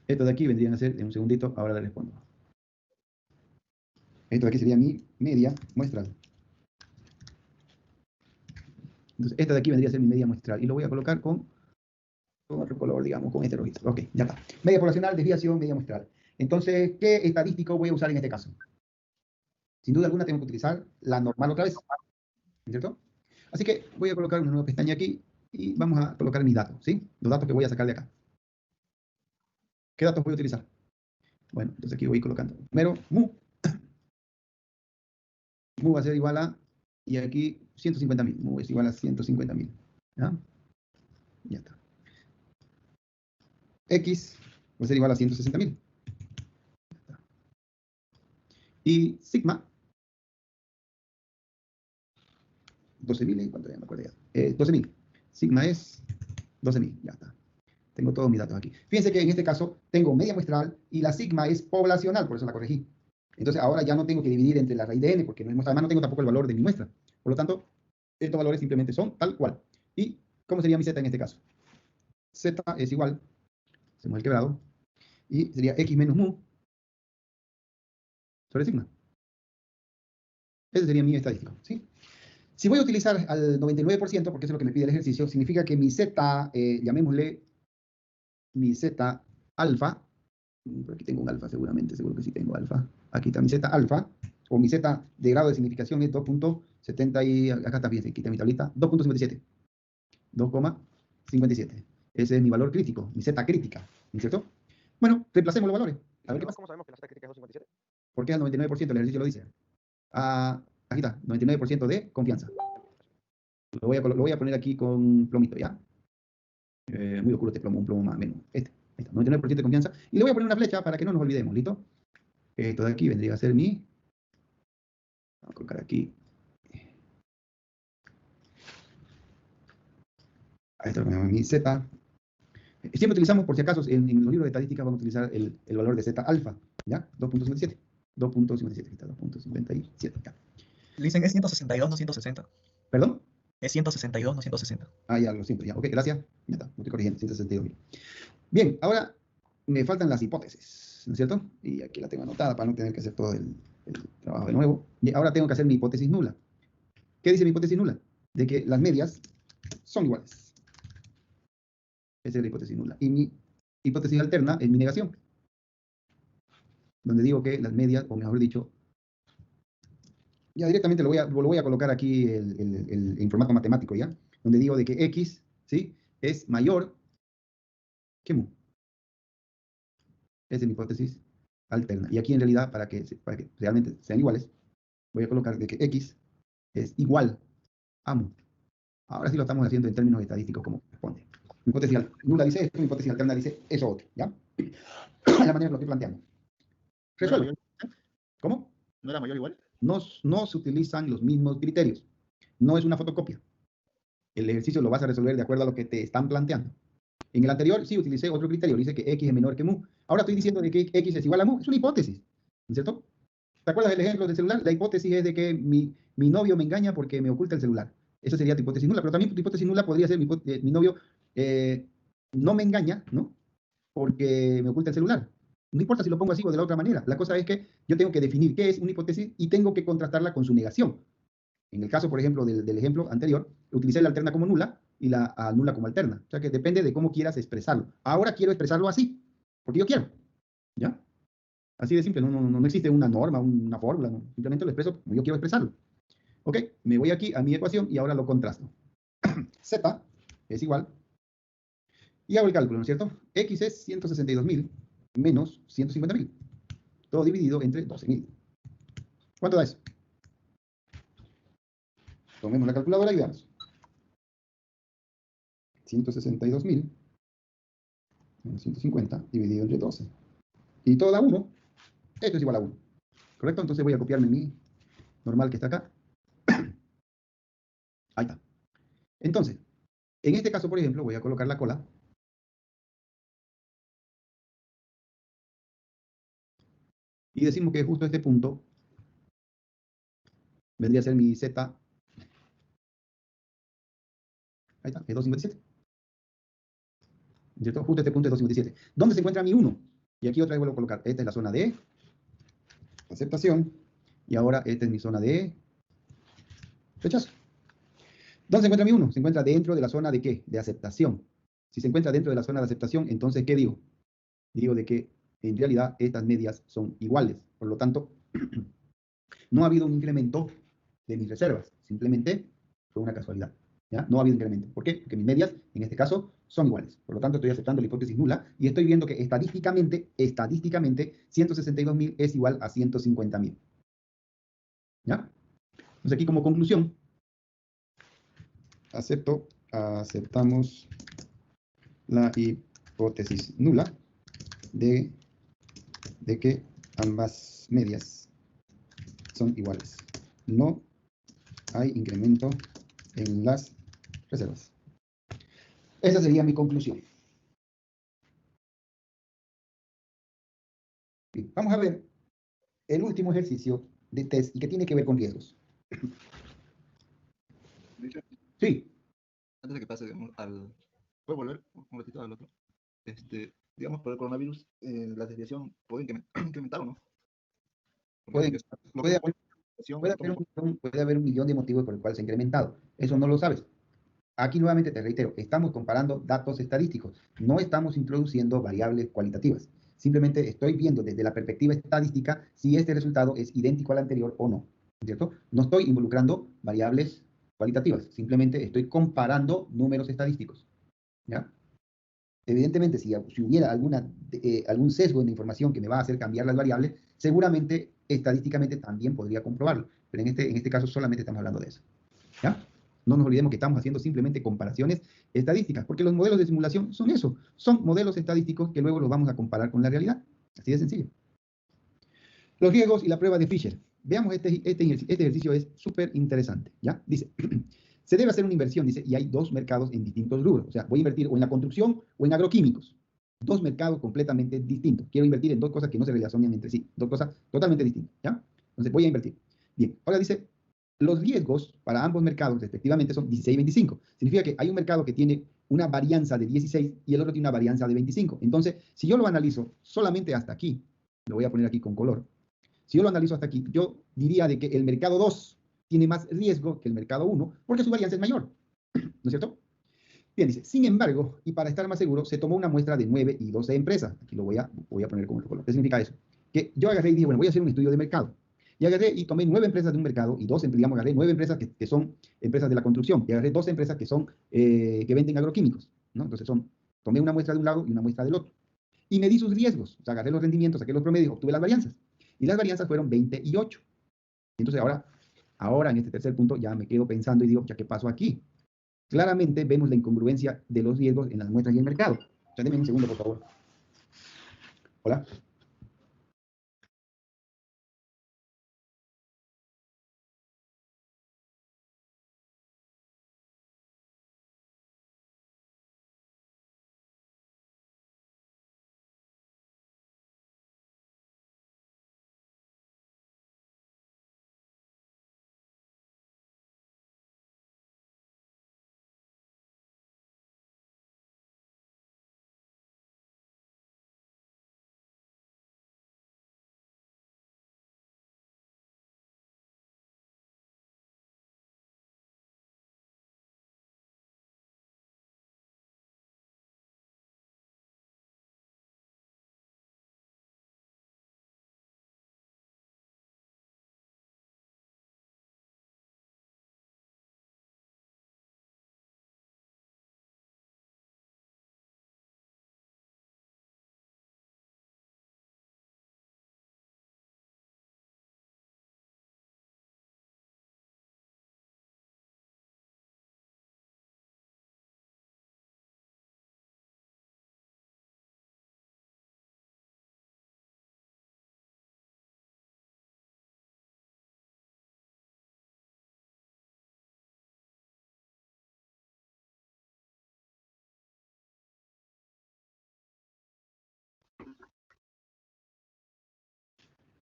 Esto de aquí vendrían a ser, en un segundito, ahora le respondo. Esto de aquí sería mi media muestral. Entonces, esta de aquí vendría a ser mi media muestral. Y lo voy a colocar con con otro color, digamos, con este rojito. Ok, ya está. Media poblacional, desviación, media muestral. Entonces, ¿qué estadístico voy a usar en este caso? Sin duda alguna tengo que utilizar la normal otra vez, ¿cierto? Así que voy a colocar una nueva pestaña aquí y vamos a colocar mis datos, ¿sí? Los datos que voy a sacar de acá. ¿Qué datos voy a utilizar? Bueno, entonces aquí voy colocando. Primero, mu. Mu va a ser igual a, y aquí 150.000. Mu es igual a 150.000. ¿Ya? Ya está. X va a ser igual a 160.000. Y sigma, 12.000, ¿cuánto ya me acuerdo ya? 12.000. Sigma es 12.000, ya está. Tengo todos mis datos aquí. Fíjense que en este caso tengo media muestral y la sigma es poblacional, por eso la corregí. Entonces ahora ya no tengo que dividir entre la raíz de n, porque además no tengo tampoco el valor de mi muestra. Por lo tanto, estos valores simplemente son tal cual. ¿Y cómo sería mi z en este caso? Z es igual, hacemos el quebrado, y sería x menos mu sobre sigma. Ese sería mi estadístico, ¿sí? Si voy a utilizar al 99%, porque eso es lo que me pide el ejercicio, significa que mi z, llamémosle mi z alfa, por aquí tengo un alfa seguramente, seguro que sí tengo alfa. Aquí está mi z alfa, o mi z de grado de significación es 2.70 y acá está, fíjense, aquí está mi tablita, 2.57. 2,57. Ese es mi valor crítico, mi z crítica, ¿no es cierto? Bueno, reemplacemos los valores. A ver qué pasa. ¿Cómo sabemos que la Z crítica es 2,57? Porque al 99% el ejercicio lo dice. Aquí está, 99% de confianza. Lo voy a poner aquí con plomito, ¿ya? Muy oscuro este plomo, un plomo más menos. Ahí está, 99% de confianza. Y le voy a poner una flecha para que no nos olvidemos, ¿listo? Esto de aquí vendría a ser mi... Vamos a colocar aquí. Ahí está mi Z. Siempre utilizamos, por si acaso, en los libros de estadística vamos a utilizar el valor de Z alfa, ¿ya? 2.57. 2.57, aquí está, 2.57, ya. Dicen es 162, no 160. ¿Perdón? Es 162, no 160. Ah, ya, lo siento, ya. Ok, gracias. Ya está, no estoy corrigiendo, 162.000. Bien, ahora me faltan las hipótesis, ¿no es cierto? Y aquí la tengo anotada para no tener que hacer todo el trabajo de nuevo. Y ahora tengo que hacer mi hipótesis nula. ¿Qué dice mi hipótesis nula? De que las medias son iguales. Esa es la hipótesis nula. Y mi hipótesis alterna es mi negación, donde digo que las medias, o mejor dicho, ya directamente lo voy a colocar aquí en formato matemático, ¿ya? Donde digo de que x, ¿sí? Es mayor que mu. Esa es mi hipótesis alterna. Y aquí en realidad, para que realmente sean iguales, voy a colocar de que x es igual a mu. Ahora sí lo estamos haciendo en términos estadísticos como corresponde. Mi hipótesis nula dice esto, mi hipótesis alterna dice eso otro, ¿ya? De la manera que lo estoy planteando. Resuelvo. ¿Cómo? ¿No era mayor igual? No se utilizan los mismos criterios. No es una fotocopia. El ejercicio lo vas a resolver de acuerdo a lo que te están planteando. En el anterior sí utilicé otro criterio, dice que x es menor que mu. Ahora estoy diciendo de que x es igual a mu. Es una hipótesis, ¿no es cierto? ¿Te acuerdas del ejemplo del celular? La hipótesis es de que mi novio me engaña porque me oculta el celular. Eso sería tu hipótesis nula, pero también tu hipótesis nula podría ser mi novio no me engaña, ¿no? Porque me oculta el celular. No importa si lo pongo así o de la otra manera. La cosa es que yo tengo que definir qué es una hipótesis y tengo que contrastarla con su negación. En el caso, por ejemplo, del ejemplo anterior, utilicé la alterna como nula y la nula como alterna. O sea que depende de cómo quieras expresarlo. Ahora quiero expresarlo así, porque yo quiero. ¿Ya? Así de simple, no existe una norma, una fórmula, no. Simplemente lo expreso como yo quiero expresarlo. Ok, me voy aquí a mi ecuación y ahora lo contrasto. Z es igual, y hago el cálculo, ¿no es cierto? X es 162.000 menos 150.000. Todo dividido entre 12.000. ¿Cuánto da eso? Tomemos la calculadora y veamos. 162.000 menos 150 dividido entre 12. Y todo da 1. Esto es igual a 1. ¿Correcto? Entonces voy a copiarme mi normal que está acá. Ahí está. Entonces, en este caso, por ejemplo, voy a colocar la cola. Y decimos que justo este punto vendría a ser mi Z. Ahí está, es 257. ¿Cierto? Justo este punto es 257. ¿Dónde se encuentra mi 1? Y aquí otra vez vuelvo a colocar. Esta es la zona de aceptación. Y ahora esta es mi zona de rechazo. ¿Dónde se encuentra mi 1? Se encuentra dentro de la zona de ¿qué? De aceptación. Si se encuentra dentro de la zona de aceptación, entonces, ¿qué digo? Digo de que en realidad estas medias son iguales. Por lo tanto, no ha habido un incremento de mis reservas. Simplemente fue una casualidad. ¿Ya? No ha habido incremento. ¿Por qué? Porque mis medias, en este caso, son iguales. Por lo tanto, estoy aceptando la hipótesis nula y estoy viendo que estadísticamente, 162.000 es igual a 150.000. ¿Ya? Entonces aquí como conclusión, aceptamos la hipótesis nula de que ambas medias son iguales. No hay incremento en las reservas. Esa sería mi conclusión. Bien, vamos a ver el último ejercicio de test y que tiene que ver con riesgos. Sí. Antes de que pase al... ¿Puedo volver un ratito al otro? Digamos, por el coronavirus, la desviación puede incrementar o no. Puede haber un millón de motivos por los cuales se ha incrementado. Eso no lo sabes. Aquí nuevamente te reitero, estamos comparando datos estadísticos, no estamos introduciendo variables cualitativas. Simplemente estoy viendo desde la perspectiva estadística si este resultado es idéntico al anterior o no, ¿cierto? No estoy involucrando variables cualitativas, simplemente estoy comparando números estadísticos, ¿ya? Evidentemente, si hubiera algún sesgo en la información que me va a hacer cambiar las variables, seguramente estadísticamente también podría comprobarlo, pero en este caso solamente estamos hablando de eso, ¿ya? No nos olvidemos que estamos haciendo simplemente comparaciones estadísticas, porque los modelos de simulación son eso, son modelos estadísticos que luego los vamos a comparar con la realidad. Así de sencillo. Los riesgos y la prueba de Fisher. Veamos este ejercicio, es súper interesante, ¿ya? Dice, se debe hacer una inversión, dice, y hay dos mercados en distintos rubros. O sea, voy a invertir o en la construcción o en agroquímicos. Dos mercados completamente distintos. Quiero invertir en dos cosas que no se relacionan entre sí. Dos cosas totalmente distintas, ¿ya? Entonces voy a invertir. Bien, ahora dice, los riesgos para ambos mercados respectivamente son 16 y 25. Significa que hay un mercado que tiene una varianza de 16 y el otro tiene una varianza de 25. Entonces, si yo lo analizo solamente hasta aquí, lo voy a poner aquí con color. Si yo lo analizo hasta aquí, yo diría de que el mercado 2 tiene más riesgo que el mercado 1 porque su varianza es mayor. ¿No es cierto? Bien, dice, sin embargo, y para estar más seguro, se tomó una muestra de 9 y 12 empresas. Aquí lo voy a poner con el color. ¿Qué significa eso? Que yo agarré y dije, bueno, voy a hacer un estudio de mercado. Y agarré y tomé 9 empresas de un mercado y digamos, agarré 9 empresas que son empresas de la construcción. Y agarré 2 empresas que son, que venden agroquímicos, ¿no? Entonces tomé una muestra de un lado y una muestra del otro. Y medí sus riesgos. O sea, agarré los rendimientos, saqué los promedios, obtuve las varianzas. Y las varianzas fueron 20 y 8. Entonces ahora en este tercer punto ya me quedo pensando y digo, ¿ya qué pasó aquí? Claramente vemos la incongruencia de los riesgos en las muestras y el mercado. O sea, denme un segundo, por favor. Hola.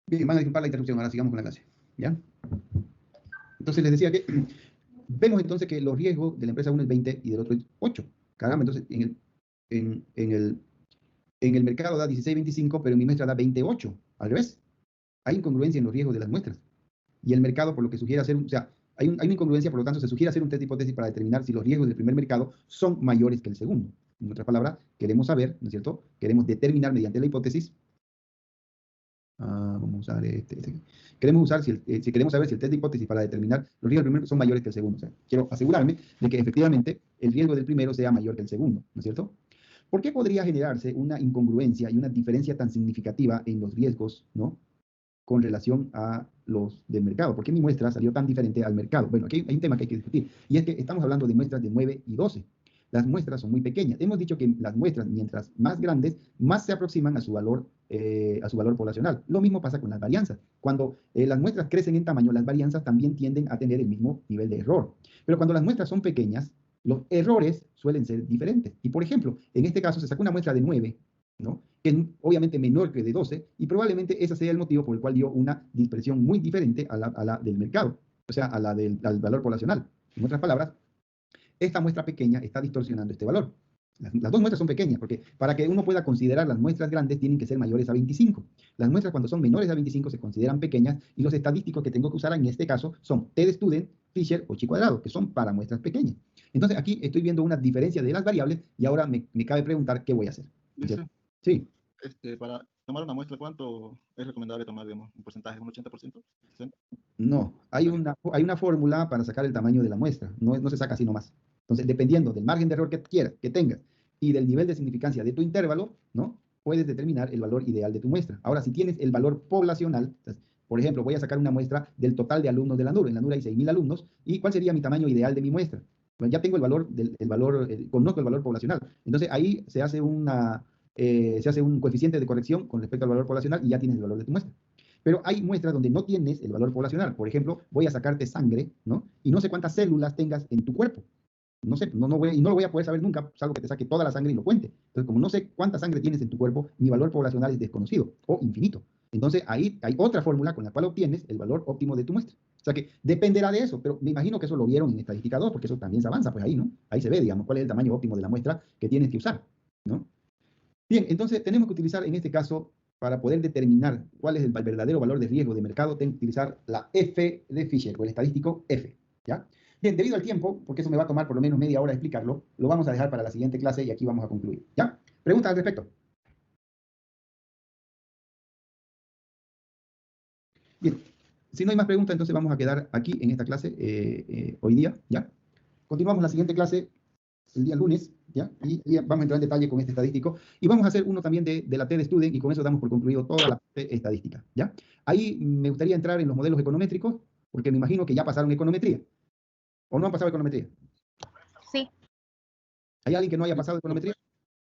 Bien, van a disculpar la interrupción, ahora sigamos con la clase, ¿ya? Entonces les decía que vemos entonces que los riesgos de la empresa 1 es 20 y del otro es 8. Caramba, entonces en el mercado da 16-25, pero en mi muestra da 28. Al revés. Hay incongruencia en los riesgos de las muestras. Y el mercado, por lo que sugiere hacer, o sea, hay una incongruencia, por lo tanto, se sugiere hacer un test de hipótesis para determinar si los riesgos del primer mercado son mayores que el segundo. En otras palabras, queremos saber, ¿no es cierto? Queremos determinar mediante la hipótesis. Vamos a usar Queremos usar, si queremos saber si el test de hipótesis para determinar los riesgos del primero son mayores que el segundo. O sea, quiero asegurarme de que efectivamente el riesgo del primero sea mayor que el segundo, ¿no es cierto? ¿Por qué podría generarse una incongruencia y una diferencia tan significativa en los riesgos, ¿no?, con relación a los del mercado? ¿Por qué mi muestra salió tan diferente al mercado? Bueno, aquí hay un tema que hay que discutir, y es que estamos hablando de muestras de 9 y 12. Las muestras son muy pequeñas. Hemos dicho que las muestras, mientras más grandes, más se aproximan a su valor poblacional. Lo mismo pasa con las varianzas. Cuando las muestras crecen en tamaño, las varianzas también tienden a tener el mismo nivel de error. Pero cuando las muestras son pequeñas, los errores suelen ser diferentes. Y por ejemplo, en este caso se sacó una muestra de 9, ¿no?, que es obviamente menor que de 12, y probablemente ese sea el motivo por el cual dio una dispersión muy diferente a la del mercado, o sea, al valor poblacional. En otras palabras, esta muestra pequeña está distorsionando este valor. Las dos muestras son pequeñas, porque para que uno pueda considerar las muestras grandes tienen que ser mayores a 25. Las muestras cuando son menores a 25 se consideran pequeñas, y los estadísticos que tengo que usar en este caso son t-student, Fisher o chi-cuadrado, que son para muestras pequeñas. Entonces aquí estoy viendo una diferencia de las variables, y ahora me cabe preguntar qué voy a hacer. Sí. Para tomar una muestra, ¿cuánto es recomendable tomar, digamos, un porcentaje, un 80%? ¿60%? No, hay una fórmula para sacar el tamaño de la muestra, no se saca así nomás. Entonces, dependiendo del margen de error que quieras, que tengas, y del nivel de significancia de tu intervalo, ¿no?, puedes determinar el valor ideal de tu muestra. Ahora, si tienes el valor poblacional, entonces, por ejemplo, voy a sacar una muestra del total de alumnos de la NUR. En la NUR hay 6.000 alumnos, ¿y cuál sería mi tamaño ideal de mi muestra? Bueno, ya tengo el valor, conozco el valor poblacional. Entonces, ahí se hace un coeficiente de corrección con respecto al valor poblacional, y ya tienes el valor de tu muestra. Pero hay muestras donde no tienes el valor poblacional. Por ejemplo, voy a sacarte sangre, ¿no?, y no sé cuántas células tengas en tu cuerpo. No sé, y no lo voy a poder saber nunca, salvo que te saque toda la sangre y lo cuente. Entonces, como no sé cuánta sangre tienes en tu cuerpo, mi valor poblacional es desconocido o infinito. Entonces, ahí hay otra fórmula con la cual obtienes el valor óptimo de tu muestra. O sea que dependerá de eso, pero me imagino que eso lo vieron en estadística 2, porque eso también se avanza, pues ahí, ¿no? Ahí se ve, digamos, cuál es el tamaño óptimo de la muestra que tienes que usar, ¿no? Bien, entonces tenemos que utilizar en este caso, para poder determinar cuál es el verdadero valor de riesgo de mercado, tengo que utilizar la F de Fisher, o el estadístico F, ¿ya? Bien, debido al tiempo, porque eso me va a tomar por lo menos media hora explicarlo, lo vamos a dejar para la siguiente clase y aquí vamos a concluir, ¿ya? ¿Preguntas al respecto? Bien, si no hay más preguntas, entonces vamos a quedar aquí en esta clase hoy día, ¿ya? Continuamos la siguiente clase el día lunes, ¿ya? Y vamos a entrar en detalle con este estadístico, y vamos a hacer uno también de la TED-Student, y con eso damos por concluido toda la parte estadística, ¿ya? Ahí me gustaría entrar en los modelos econométricos, porque me imagino que ya pasaron econometría. ¿O no han pasado econometría? Sí. ¿Hay alguien que no haya pasado econometría?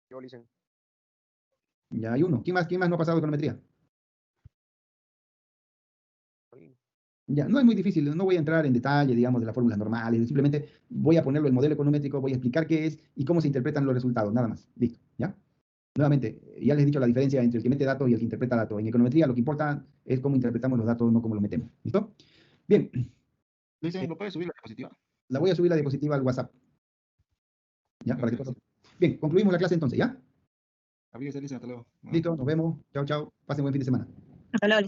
Yo, Licen. Ya hay uno. ¿Quién más no ha pasado econometría? Ya, no es muy difícil, no voy a entrar en detalle, digamos, de las fórmulas normales, simplemente voy a ponerlo en el modelo econométrico, voy a explicar qué es y cómo se interpretan los resultados, nada más. Listo, ¿ya? Nuevamente, ya les he dicho la diferencia entre el que mete datos y el que interpreta datos. En econometría lo que importa es cómo interpretamos los datos, no cómo los metemos. ¿Listo? Bien. Dicen, ¿lo puedes subir la diapositiva? La voy a subir la diapositiva al WhatsApp. ¿Ya? Para que todos... Bien, concluimos la clase entonces, ¿ya? Abríguese, Dicen, hasta luego. Listo, nos vemos. Chao, chao. Pasen buen fin de semana. Hasta luego.